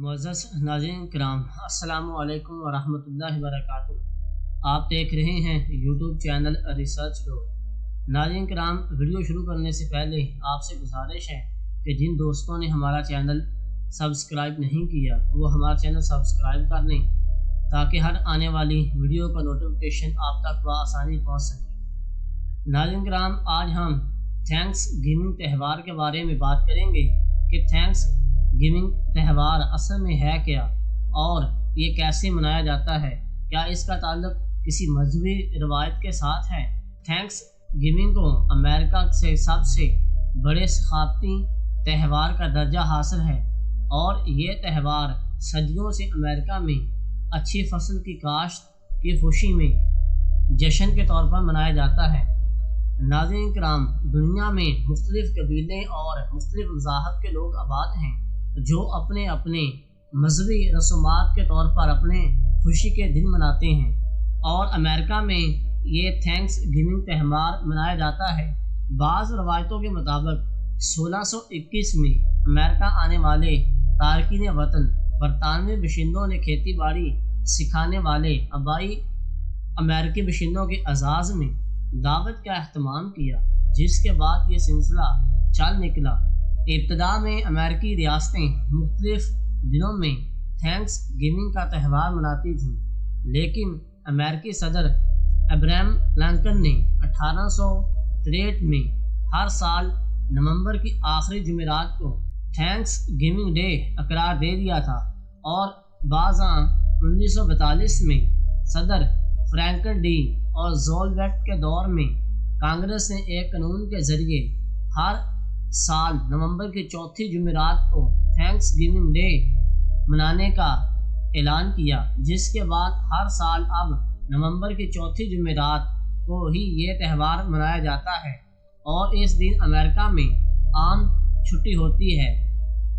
मुअज़्ज़ज़ नाज़रीन किराम, अस्सलामु अलैकुम वरहमतुल्लाहि वबरकातुहू। आप देख रहे हैं यूट्यूब चैनल रिसर्च डोर। नाज़रीन किराम, वीडियो शुरू करने से पहले आपसे गुजारिश है कि जिन दोस्तों ने हमारा चैनल सब्सक्राइब नहीं किया वो हमारा चैनल सब्सक्राइब कर लें ताकि हर आने वाली वीडियो का नोटिफिकेशन आप तक बआसानी पहुँच सके। नाज़रीन किराम, आज हम थैंक्स गिविंग त्यौहार के बारे में बात करेंगे कि थैंक्स गिविंग त्यौहार असल में है क्या और ये कैसे मनाया जाता है। क्या इसका ताल्लुक किसी मजहबी रवायत के साथ है? थैंक्स गिविंग को अमेरिका से सबसे बड़े सकाफती त्यौहार का दर्जा हासिल है और ये त्यौहार सदियों से अमेरिका में अच्छी फसल की काश्त की खुशी में जश्न के तौर पर मनाया जाता है। नाज़रीन किराम, दुनिया में मुख्तलिफ कबीले और मुख्तलिफ मज़ाहब के लोग आबाद हैं जो अपने अपने मजहबी रसूमात के तौर पर अपने खुशी के दिन मनाते हैं और अमेरिका में ये थैंक्स गिविंग त्यौहार मनाया जाता है। बाज़ रवायतों के मुताबिक 1621 में अमेरिका आने वाले तारकीन वतन बरतानवी बशिंदों ने खेती बाड़ी सिखाने वाले आबाई अमेरिकी बशिंदों के एजाज़ में दावत का अहतमाम किया, जिसके बाद ये सिलसिला चल निकला। इब्तदा में अमेरिकी रियासतें मुख्तलिफ दिनों में थैंक्स गिविंग का त्यौहार मनाती थीं, लेकिन अमेरिकी सदर अब्राहम लिंकन ने 1863 में हर साल नवंबर की आखिरी जुमेरात को थैंक्स गिविंग डे करार दे दिया था और बाज़ां 1942 में सदर फ्रैंकलिन डी और ज़ोलवेट के दौर में कांग्रेस ने एक कानून के ज़रिए हर साल नवंबर की चौथी जुमेरात को थैंक्स गिविंग डे मनाने का ऐलान किया, जिसके बाद हर साल अब नवंबर की चौथी जुमेरात को ही ये त्यौहार मनाया जाता है और इस दिन अमेरिका में आम छुट्टी होती है।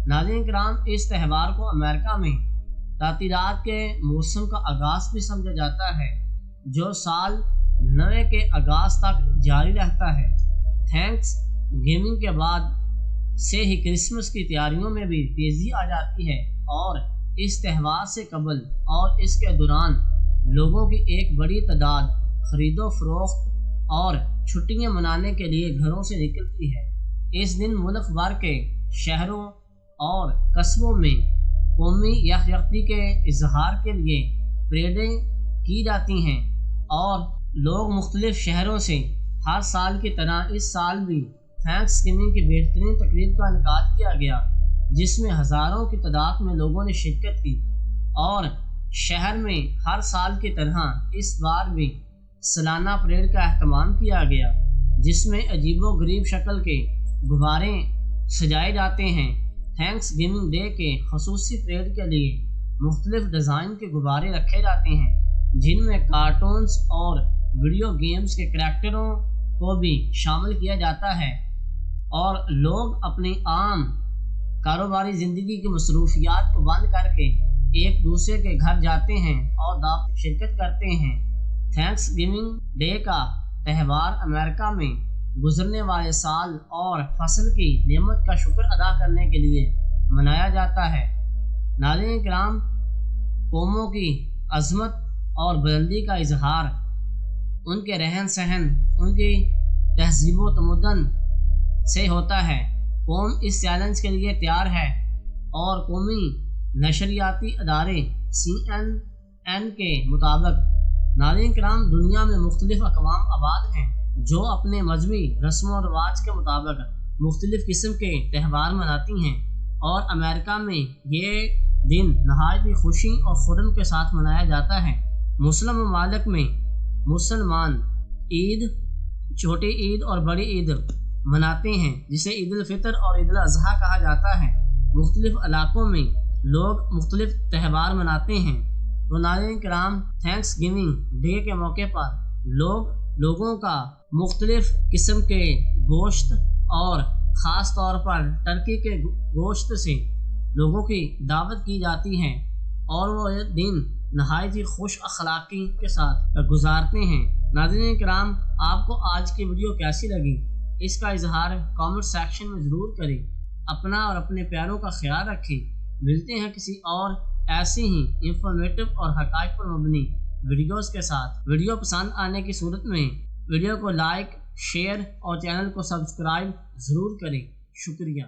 नाज़रीन किराम, इस त्यौहार को अमेरिका में तातीरात के मौसम का आगाज़ भी समझा जाता है जो साल नए के आगाज़ तक जारी रहता है। थैंक्स गिविंग के बाद से ही क्रिसमस की तैयारियों में भी तेज़ी आ जाती है और इस त्यौहार से कबल और इसके दौरान लोगों की एक बड़ी तादाद खरीदो फरोख्त और छुट्टियां मनाने के लिए घरों से निकलती है। इस दिन मुल्क भर के शहरों और कस्बों में कौमी यकजहती के इजहार के लिए परेडें की जाती हैं और लोग मुख्तलिफ शहरों से हर साल की तरह इस साल भी थैंक्स गिविंग की बेहतरीन तकरीब का इनेकाद किया गया, जिसमें हज़ारों की तादाद में लोगों ने शिरकत की और शहर में हर साल की तरह इस बार भी सालाना परेड का अहतमाम किया गया, जिसमें अजीबो गरीब शक्ल के गुब्बारे सजाए जाते हैं। थैंक्स गिविंग डे के खसूसी परेड के लिए मुख्तलिफ डिज़ाइन के गुब्बारे रखे जाते हैं, जिनमें कार्टून्स और वीडियो गेम्स के करैक्टरों को भी शामिल किया जाता है और लोग अपनी आम कारोबारी ज़िंदगी की मसरूफियात को बंद करके एक दूसरे के घर जाते हैं और दावत शिरकत करते हैं। थैंक्स गिविंग डे का त्यौहार अमेरिका में गुजरने वाले साल और फसल की नेमत का शुक्र अदा करने के लिए मनाया जाता है। नाज़रीन किराम, कौमों की अज़मत और बुलंदी का इजहार उनके रहन सहन, उनकी तहज़ीब व तमद्दुन से होता है। कौम इस चैलेंज के लिए तैयार है और कौमी नशरियाती अदारे CNN के मुताबिक नाज़रीन किराम, दुनिया में मुख्तलिफ अक़वाम आबाद हैं जो अपने मजहबी रस्म व रवाज के मुताबिक मुख्तलिफ किस्म के त्यौहार मनाती हैं और अमेरिका में ये दिन नहायत ही खुशी और खुर्रम के साथ मनाया जाता है। मुस्लिम ममालिक में मुसलमान ईद, छोटी ईद और बड़ी ईद मनाते हैं, जिसे ईद उल फितर और ईद उल अज़हा कहा जाता है। मुख्तलिफ इलाकों में लोग मुख्तलिफ त्यौहार मनाते हैं। तो नाज़रीन किराम, थैंक्स गिविंग डे के मौके पर लोगों का मुख्तलिफ किस्म के गोश्त और ख़ास तौर पर टर्की के गोश्त से लोगों की दावत की जाती है और वो ये दिन नहायत ही खुश अखलाकी के साथ गुजारते हैं। नाज़रीन किराम, आपको आज की वीडियो कैसी लगी इसका इजहार कमेंट सेक्शन में ज़रूर करें। अपना और अपने प्यारों का ख्याल रखें। ملتے ہیں کسی اور ایسی ہی انفارمیٹو اور حقائق پر مبنی ویڈیوز کے ساتھ۔ ویڈیو پسند آنے کی صورت میں ویڈیو کو لائک، شیئر اور چینل کو سبسکرائب ضرور کریں۔ شکریہ۔